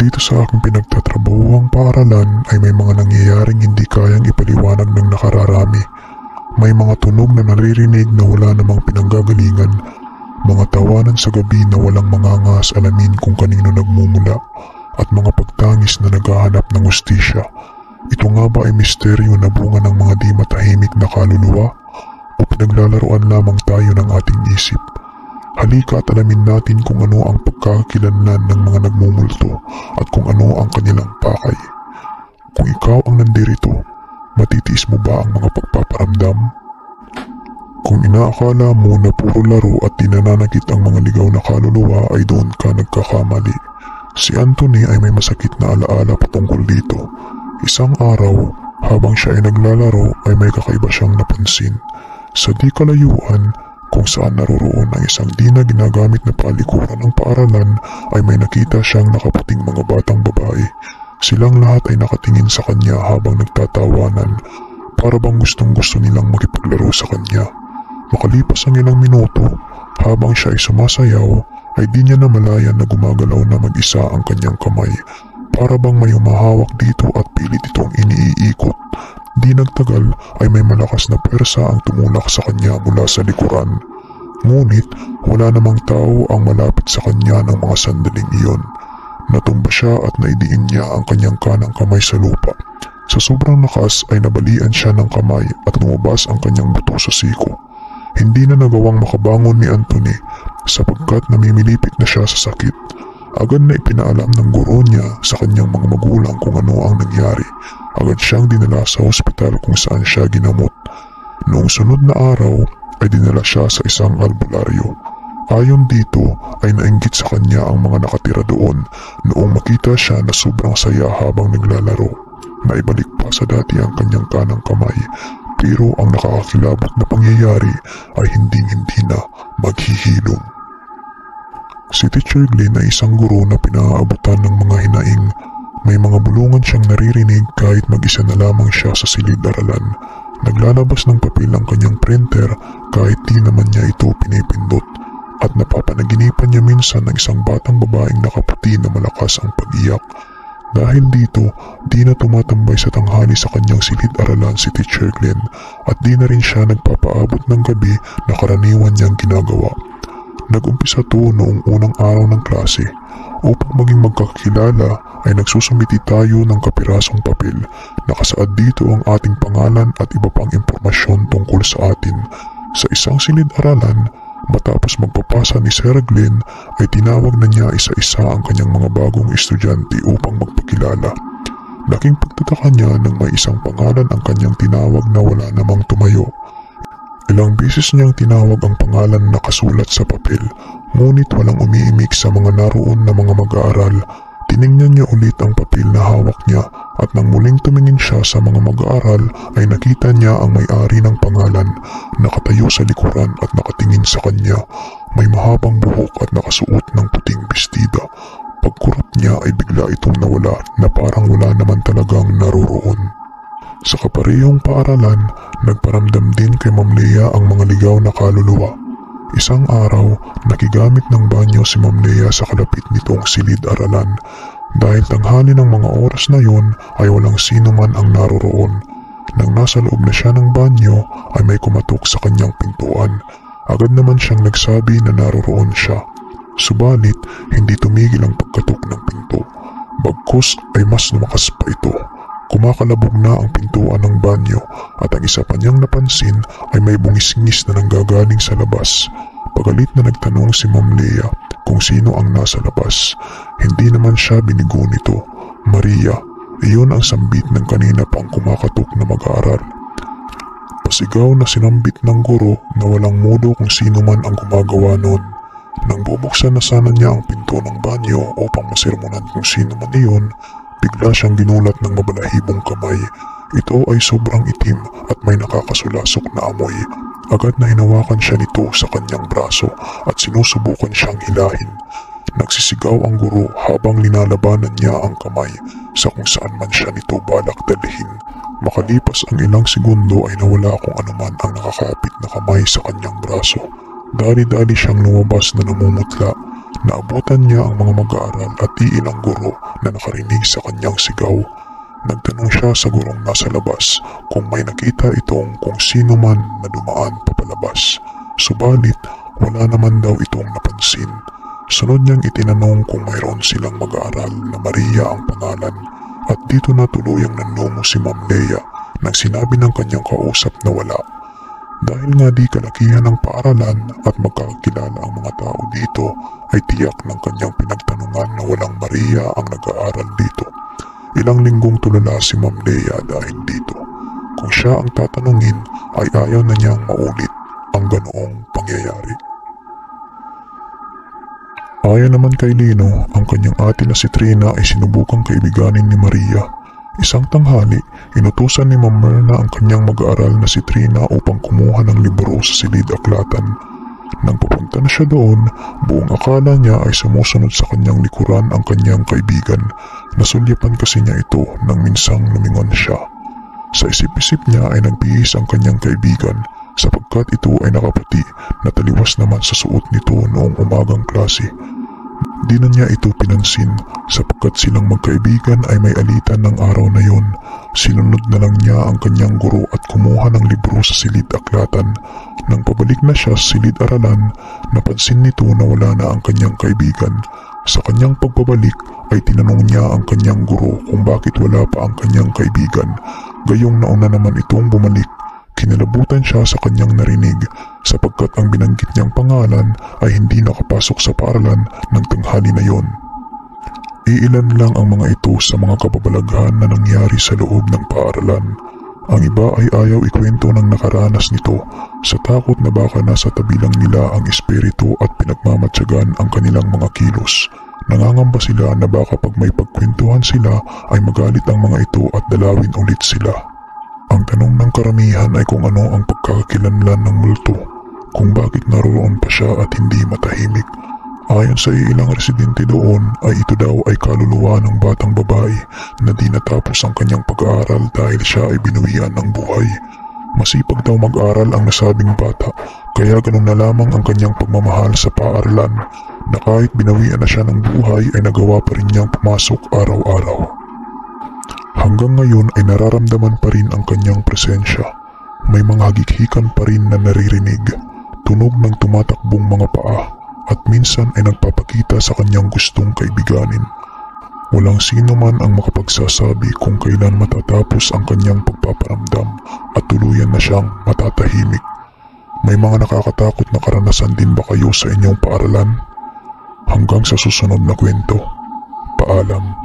dito sa aking pinagtatrabahuang paaralan ay may mga nangyayaring hindi kayang ipaliwanag ng nakararami. May mga tunog na naririnig na wala namang pinanggagalingan, mga tawanan sa gabi na walang mangangas alamin kung kanino nagmumula, at mga pagtangis na naghahanap ng hustisya. Ito nga ba ay misteryo na bunga ng mga di matahimik na kaluluwa o pinaglalaroan lamang tayo ng ating isip? Halika at alamin natin kung ano ang pagkakakilanlan ng mga nagmumulto at kung ano ang kanilang pakay. Kung ikaw ang nandirito, matitiis mo ba ang mga pagpaparamdam? Kung inaakala mo na puro laro at di nananakit ang mga ligaw na kaluluwa ay doon ka nagkakamali. Si Anthony ay may masakit na alaala patungkol dito. Isang araw, habang siya ay naglalaro ay may kakaiba siyang napansin. Sa di kalayuan, kung saan naroroon ang isang di na ginagamit na palikuran ng paaralan ay may nakita siyang nakaputing mga batang babae. Silang lahat ay nakatingin sa kanya habang nagtatawanan, para bang gustong gusto nilang makipaglaro sa kanya. Makalipas ang ilang minuto, habang siya ay sumasayaw, ay di niya namalayan na gumagalaw na mag-isa ang kanyang kamay, para bang may humahawak dito at pilit itong iniikot. Di nagtagal ay may malakas na pwersa ang tumulak sa kanya mula sa likuran. Ngunit wala namang tao ang malapit sa kanya ng mga sandaling iyon. Natumba siya at naidiin niya ang kanyang kanang kamay sa lupa. Sa sobrang lakas ay nabalian siya ng kamay at lumabas ang kanyang buto sa siko. Hindi na nagawang makabangon ni Anthony sapagkat namimilipit na siya sa sakit. Agad na ipinaalam ng guro niya sa kanyang mga magulang kung ano ang nangyari. Agad siyang dinala sa ospital kung saan siya ginamot. Noong sunod na araw ay dinala siya sa isang albularyo. Ayon dito ay nainggit sa kanya ang mga nakatira doon noong makita siya na sobrang saya habang naglalaro. Naibalik pa sa dati ang kanyang kanang kamay, pero ang nakakakilabot na pangyayari ay hindi na maghihilom. Si Teacher Glenn ay isang guro na pinaabutan ng mga hinaing. May mga bulungan siyang naririnig kahit mag-isa na lamang siya sa silid-aralan. Naglalabas ng papel ang kanyang printer kahit di naman niya ito pinipindot. At napapanaginipan niya minsan ng isang batang babaeng nakaputi na malakas ang pag-iyak. Dahil dito, di na tumatambay sa tanghali sa kanyang silid-aralan si Teacher Glenn at di na rin siya nagpapaabot ng gabi na karaniwan niyang ginagawa. Nag-umpisa to noong unang araw ng klase. Upang maging magkakilala ay nagsusumiti tayo ng kapirasong papel. Nakasaad dito ang ating pangalan at iba pang impormasyon tungkol sa atin. Sa isang silid-aralan, matapos magpapasa ni Sir Glenn ay tinawag na niya isa-isa ang kanyang mga bagong estudyante upang magpakilala. Laking pagtataka niya nang may isang pangalan ang kanyang tinawag na wala namang tumayo. Ilang beses niyang tinawag ang pangalan na nakasulat sa papel, ngunit walang umiimik sa mga naroon na mga mag-aaral. Tiningnan niya ulit ang papel na hawak niya at nang muling tumingin siya sa mga mag-aaral ay nakita niya ang may-ari ng pangalan, nakatayo sa likuran at nakatingin sa kanya. May mahabang buhok at nakasuot ng puting bestida. Pagkurap niya ay bigla itong nawala na parang wala naman talagang naroroon. Sa kaparehong paaralan, nagparamdam din kay Ma'am Lea ang mga ligaw na kaluluwa. Isang araw, nakigamit ng banyo si Ma'am Lea sa kalapit nitong silid-aralan. Dahil tanghali ng mga oras na yon ay walang sino man ang naroroon. Nang nasa loob na siya ng banyo ay may kumatok sa kanyang pintuan. Agad naman siyang nagsabi na naroroon siya. Subalit, hindi tumigil ang pagkatok ng pinto. Bagkus ay mas lumakas pa ito. Kumakalabog na ang pintuan ng banyo at ang isa pa niyang napansin ay may bungis-ngis na nanggagaling sa labas. Pagalit na nagtanong si Ma'am Lea kung sino ang nasa labas. Hindi naman siya binigo nito. Maria, iyon ang sambit ng kanina pang kumakatok na mag-aaral. Pasigaw na sinambit ng guro na walang mudo kung sino man ang gumagawa noon. Nang bubuksan na sana niya ang pinto ng banyo upang masermonan kung sino man iyon, bigla siyang ginulat ng mabalahibong kamay. Ito ay sobrang itim at may nakakasulasok na amoy. Agad na hinawakan siya nito sa kanyang braso at sinusubukan siyang hilahin. Nagsisigaw ang guro habang linalabanan niya ang kamay sa kung saan man siya nito balak dalhin. Makalipas ang ilang segundo ay nawala kung anuman ang nakakapit na kamay sa kanyang braso. Dali-dali siyang lumabas na namumutla. Naabutan niya ang mga mag-aaral at iilang guro na nakarinig sa kanyang sigaw. Nagtanong siya sa gurong nasa labas kung may nakita itong kung sino man na dumaan papalabas. Subalit, wala naman daw itong napansin. Sunod niyang itinanong kung mayroon silang mag-aaral na Maria ang pangalan at dito na tuluyang nanlumo si Ma'am Lea nang sinabi ng kanyang kausap na wala. Dahil nga di kalakihan ng paaralan at magkakilala ang mga tao dito ay tiyak ng kanyang pinagtanungan na walang Maria ang nag-aaral dito. Ilang linggong tulala si Ma'am Lea dahil dito. Kung siya ang tatanungin ay ayaw na niyang maulit ang ganoong pangyayari. Ayon naman kay Lino, ang kanyang ate na si Trina ay sinubukang kaibiganin ni Maria. Isang tanghali, inutusan ni Ma'am Myrna ang kanyang mag-aaral na si Trina upang kumuha ng libro sa silid-aklatan. Nang pupunta na siya doon, buong akala niya ay sumusunod sa kanyang likuran ang kanyang kaibigan. Nasulyapan kasi niya ito nang minsang lumingon siya. Sa isip-isip niya ay nagbihis ang kanyang kaibigan sapagkat ito ay nakaputi na taliwas naman sa suot nito noong umagang klase. Di na niya ito pinansin sapagkat silang magkaibigan ay may alitan ng araw na yon. Sinunod na lang niya ang kanyang guro at kumuha ng libro sa silid-aklatan. Nang pabalik na siya sa silid-aralan, napansin nito na wala na ang kanyang kaibigan. Sa kanyang pagbabalik ay tinanong niya ang kanyang guro kung bakit wala pa ang kanyang kaibigan. Gayong nauna naman itong bumalik. Kinalabutan siya sa kanyang narinig sapagkat ang binanggit niyang pangalan ay hindi nakapasok sa paaralan ng tanghali na yon. Iilan lang ang mga ito sa mga kababalaghan na nangyari sa loob ng paaralan. Ang iba ay ayaw ikwento ng nakaranas nito sa takot na baka nasa tabi lang nila ang espiritu at pinagmamatyagan ang kanilang mga kilos. Nangangamba sila na baka pag may pagkwentuhan sila ay magalit ang mga ito at dalawin ulit sila. Ang tanong ng karamihan ay kung ano ang pagkakakilanlan ng multo, kung bakit naroon pa siya at hindi matahimik. Ayon sa ilang residente doon ay ito daw ay kaluluwa ng batang babae na di natapos ang kanyang pag-aaral dahil siya ay binuwian ng buhay. Masipag daw mag-aral ang nasabing bata kaya ganun na lamang ang kanyang pagmamahal sa paaralan na kahit binawian na siya ng buhay ay nagawa pa rin niyang pumasok araw-araw. Hanggang ngayon ay nararamdaman pa rin ang kanyang presensya. May mga hagikhikan pa rin na naririnig, tunog ng tumatakbong mga paa at minsan ay nagpapakita sa kanyang gustong kaibiganin. Walang sino man ang makapagsasabi kung kailan matatapos ang kanyang pagpaparamdam at tuluyan na siyang matatahimik. May mga nakakatakot na karanasan din ba kayo sa inyong paaralan? Hanggang sa susunod na kwento. Paalam.